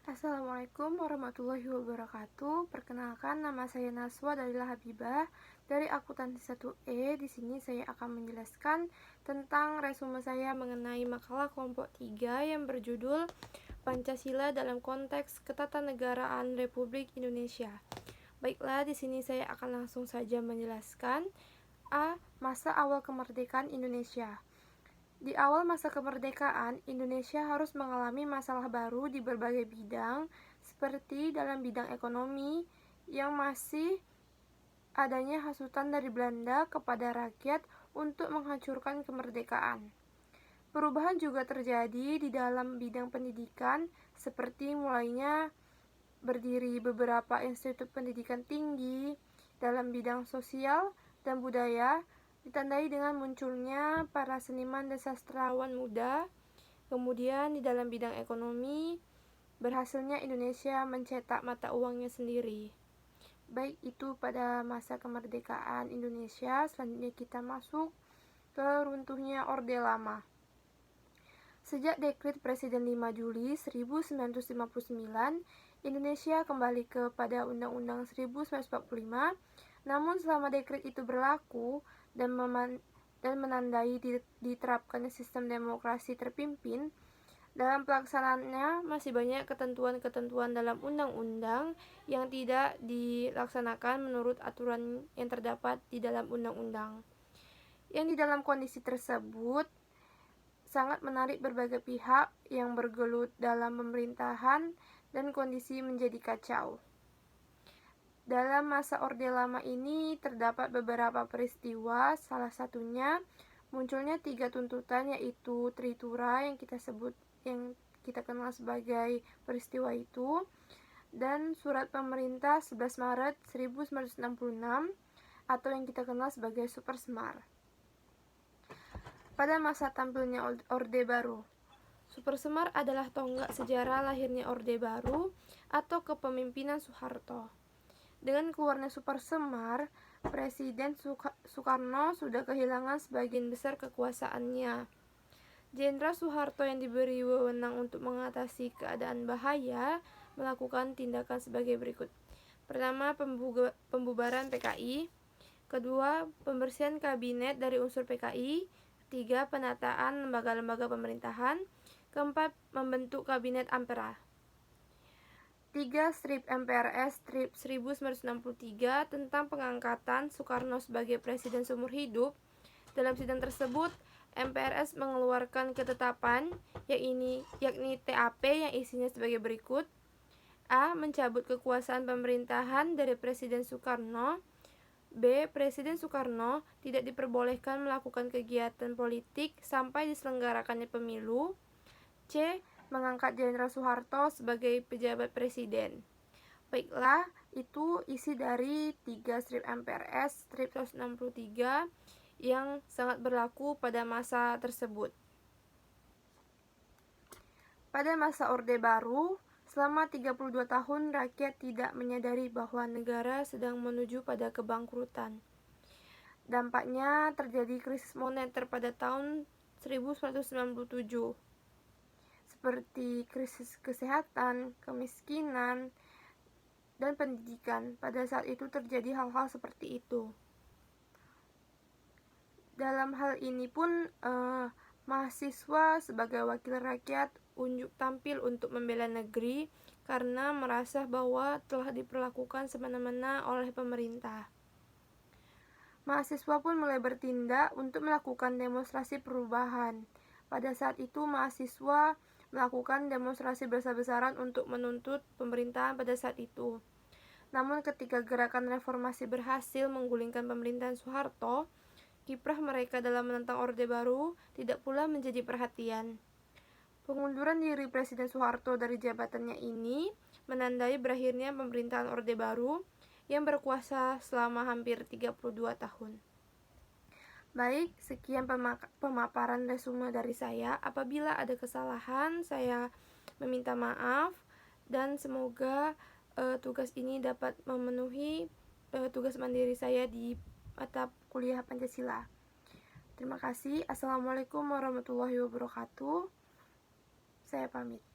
Assalamualaikum warahmatullahi wabarakatuh. Perkenalkan, nama saya Naswa Dalila Habibah dari akuntansi 1E. Di sini saya akan menjelaskan tentang resume saya mengenai makalah kelompok 3 yang berjudul Pancasila dalam konteks ketatanegaraan Republik Indonesia. Baiklah, di sini saya akan langsung saja menjelaskan. A. Masa awal kemerdekaan Indonesia. Di awal masa kemerdekaan, Indonesia harus mengalami masalah baru di berbagai bidang, seperti dalam bidang ekonomi, yang masih adanya hasutan dari Belanda kepada rakyat untuk menghancurkan kemerdekaan. Perubahan juga terjadi di dalam bidang pendidikan, seperti mulainya berdiri beberapa institut pendidikan tinggi dalam bidang sosial dan budaya, ditandai dengan munculnya para seniman dan sastrawan muda. Kemudian di dalam bidang ekonomi, berhasilnya Indonesia mencetak mata uangnya sendiri. Baik itu pada masa kemerdekaan Indonesia. Selanjutnya kita masuk ke runtuhnya Orde Lama. Sejak dekret Presiden 5 Juli 1959, Indonesia kembali kepada Undang-Undang 1945. Namun selama dekret itu berlaku dan menandai diterapkannya sistem demokrasi terpimpin, dalam pelaksanaannya masih banyak ketentuan-ketentuan dalam undang-undang yang tidak dilaksanakan menurut aturan yang terdapat di dalam undang-undang. Yang di dalam kondisi tersebut sangat menarik berbagai pihak yang bergelut dalam pemerintahan dan kondisi menjadi kacau. Dalam masa Orde Lama ini terdapat beberapa peristiwa, salah satunya munculnya 3 tuntutan, yaitu Tritura yang kita kenal sebagai peristiwa itu, dan Surat Pemerintah 11 Maret 1966 atau yang kita kenal sebagai Super Semar. Pada masa tampilnya Orde Baru, Super Semar adalah tonggak sejarah lahirnya Orde Baru atau kepemimpinan Soeharto. Dengan keluarnya Super Semar, Presiden Soekarno sudah kehilangan sebagian besar kekuasaannya. Jenderal Soeharto yang diberi wewenang untuk mengatasi keadaan bahaya melakukan tindakan sebagai berikut. Pertama, pembubaran PKI. Kedua, pembersihan kabinet dari unsur PKI. Ketiga, penataan lembaga-lembaga pemerintahan. Keempat, membentuk kabinet Ampera. 3. Strip MPRS Strip 1963 tentang pengangkatan Soekarno sebagai presiden seumur hidup. Dalam sidang tersebut, MPRS mengeluarkan ketetapan yakni TAP yang isinya sebagai berikut. A. Mencabut kekuasaan pemerintahan dari Presiden Soekarno. B. Presiden Soekarno tidak diperbolehkan melakukan kegiatan politik sampai diselenggarakannya pemilu. C. Mengangkat Jenderal Soeharto sebagai pejabat presiden. Baiklah, itu isi dari 3 strip MPRS strip 163 yang sangat berlaku pada masa tersebut. Pada masa Orde Baru, selama 32 tahun rakyat tidak menyadari bahwa negara sedang menuju pada kebangkrutan. Dampaknya terjadi krisis moneter pada tahun 1997. Seperti krisis kesehatan, kemiskinan, dan pendidikan. Pada saat itu terjadi hal-hal seperti itu. Dalam hal ini pun mahasiswa sebagai wakil rakyat unjuk tampil untuk membela negeri karena merasa bahwa telah diperlakukan semena-mena oleh pemerintah. Mahasiswa pun mulai bertindak untuk melakukan demonstrasi perubahan. Pada saat itu mahasiswa melakukan demonstrasi besar-besaran untuk menuntut pemerintahan pada saat itu. Namun ketika gerakan reformasi berhasil menggulingkan pemerintahan Soeharto, kiprah mereka dalam menentang Orde Baru tidak pula menjadi perhatian. Pengunduran diri Presiden Soeharto dari jabatannya ini menandai berakhirnya pemerintahan Orde Baru yang berkuasa selama hampir 32 tahun. Baik, sekian pemaparan resume dari saya. Apabila ada kesalahan, saya meminta maaf dan semoga tugas ini dapat memenuhi tugas mandiri saya di mata kuliah Pancasila. Terima kasih. Assalamualaikum warahmatullahi wabarakatuh. Saya pamit.